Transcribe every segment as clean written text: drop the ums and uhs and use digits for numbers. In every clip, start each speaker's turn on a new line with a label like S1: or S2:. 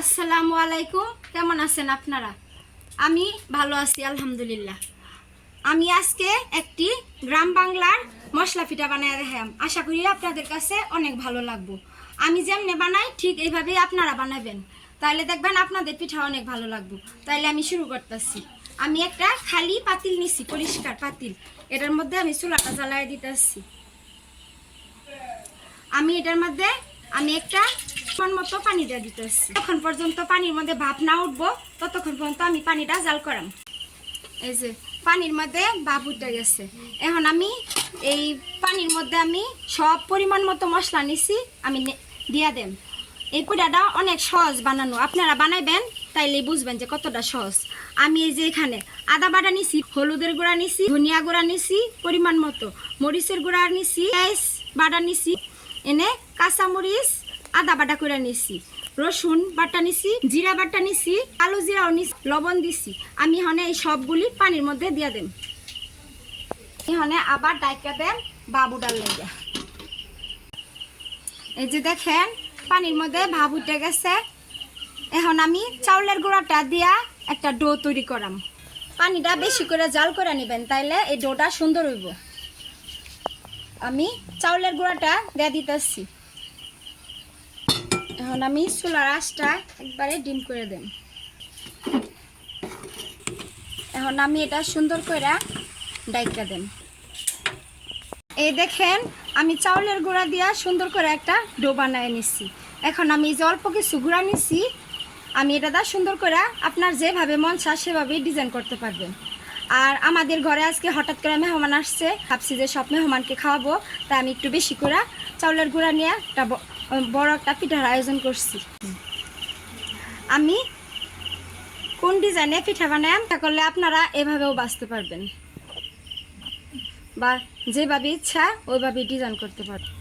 S1: আসসালামু আলাইকুম। কেমন আছেন আপনারা? আমি ভালো আছি আলহামদুলিল্লাহ। আমি আজকে একটি গ্রাম বাংলার মশলা পিঠা বানায় দেখাম। আশা করি আপনাদের কাছে অনেক ভালো লাগবে। আমি যেমনি বানাই ঠিক এইভাবেই আপনারা বানাবেন, তাহলে দেখবেন আপনাদের পিঠা অনেক ভালো লাগবে। তাইলে আমি শুরু করতেছি। আমি একটা খালি পাতিল নিছি, পরিষ্কার পাতিল। এটার মধ্যে আমি চুলাটা জ্বালায় দিতেছি। আমি এটার মধ্যে একটা মতো পানি দিয়ে দিতেছি। তখন পর্যন্ত পানির মধ্যে ভাপ না উঠবো ততক্ষণ পর্যন্ত আমি পানিটা জাল করাম। এই যে পানির মধ্যে ভাপ উঠে গেছে। এখন আমি এই পানির মধ্যে আমি সব পরিমাণ মতো মশলা নিছি, আমি দিয়া দেম। এই পিঠাটা অনেক সহজ বানানো, আপনারা বানাইবেন তাইলেই বুঝবেন যে কতটা সহজ। আমি এই যে এখানে আদা বাটা নিছি, হলুদের গুঁড়া নিছি, ধনিয়া গুঁড়া নিছি পরিমাণ মতো, মরিচের গুঁড়া নিছি, পেঁয়াজ বাটা নিছি, এনে কাঁচামরিচ আদা বাটা করে নিছি, রসুন বাটা নিছি, জিরা বাটা নিছি, কালো জিরাও নিছি, লবণ দিছি। আমি এখানে এই সবগুলি পানির মধ্যে দিয়ে দেব। এখানে আবার ডাইকা দেন বাবুটার লেগে। এই যে দেখেন পানির মধ্যে ভাব উঠে গেছে। এখন আমি চাউলের গুঁড়াটা দিয়া একটা ডো তৈরি করাম। পানিটা বেশি করে জাল করে নেবেন, তাইলে এই ডোটা সুন্দর হইব। আমি চাউলের গুঁড়াটা দিয়ে দিতেছি। এখন আমি চুলার আঁচটা একবারে ডিম করে দেব। এখন আমি এটা সুন্দর করে ডাইকা দেব। এই দেখেন আমি চাউলের গুঁড়া দিয়া সুন্দর করে একটা ডো বানায় নিছি। এখন আমি যে অল্প কিছু গুঁড়া নিছি, আমি এটা দা সুন্দর করে আপনার যেভাবে মন চায় সেভাবেই ডিজাইন করতে পারবেন। আর আমাদের ঘরে আজকে হঠাৎ করে মেহমান আসছে, ভাবছি যে সব মেহমানকে খাওয়াবো, তাই আমি একটু বেশি করে চাউলের গুঁড়া নিয়ে একটা বড় একটা পিঠার আয়োজন করছি। আমি কোন ডিজাইনে পিঠা বানাই করলে আপনারা এভাবেও বাঁচতে পারবেন, বা যেভাবে ইচ্ছা ওইভাবে ডিজাইন করতে পারবেন।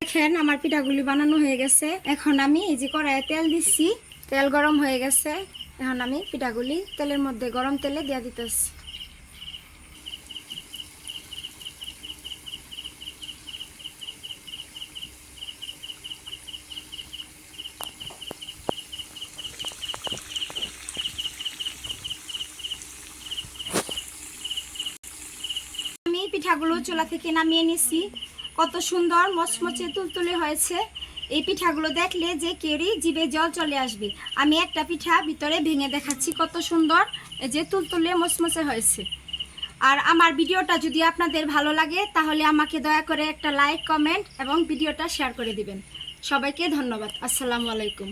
S1: দেখেন আমার পিঠাগুলি বানানো হয়ে গেছে। এখন আমি এই যে কড়াইয়ে তেল দিচ্ছি, তেল গরম হয়ে গেছে। এখন আমি পিঠাগুলি তেলের মধ্যে গরম তেলে দিয়ে দিতেছি। আমি পিঠাগুলো চুলা থেকে নামিয়ে নিছি। কত সুন্দর মচমচে তুলতুলে হয়েছে। এই পিঠাগুলো দেখলে যে কেউই জিভে জল চলে আসবে। আমি একটা পিঠা ভিতরে ভেঙে দেখাচ্ছি, কত সুন্দর এই যে তুলতুলে মচমচে হয়েছে। আর আমার ভিডিওটা যদি আপনাদের ভালো লাগে তাহলে আমাকে দয়া করে একটা লাইক, কমেন্ট এবং ভিডিওটা শেয়ার করে দিবেন। সবাইকে ধন্যবাদ। আসসালামু আলাইকুম।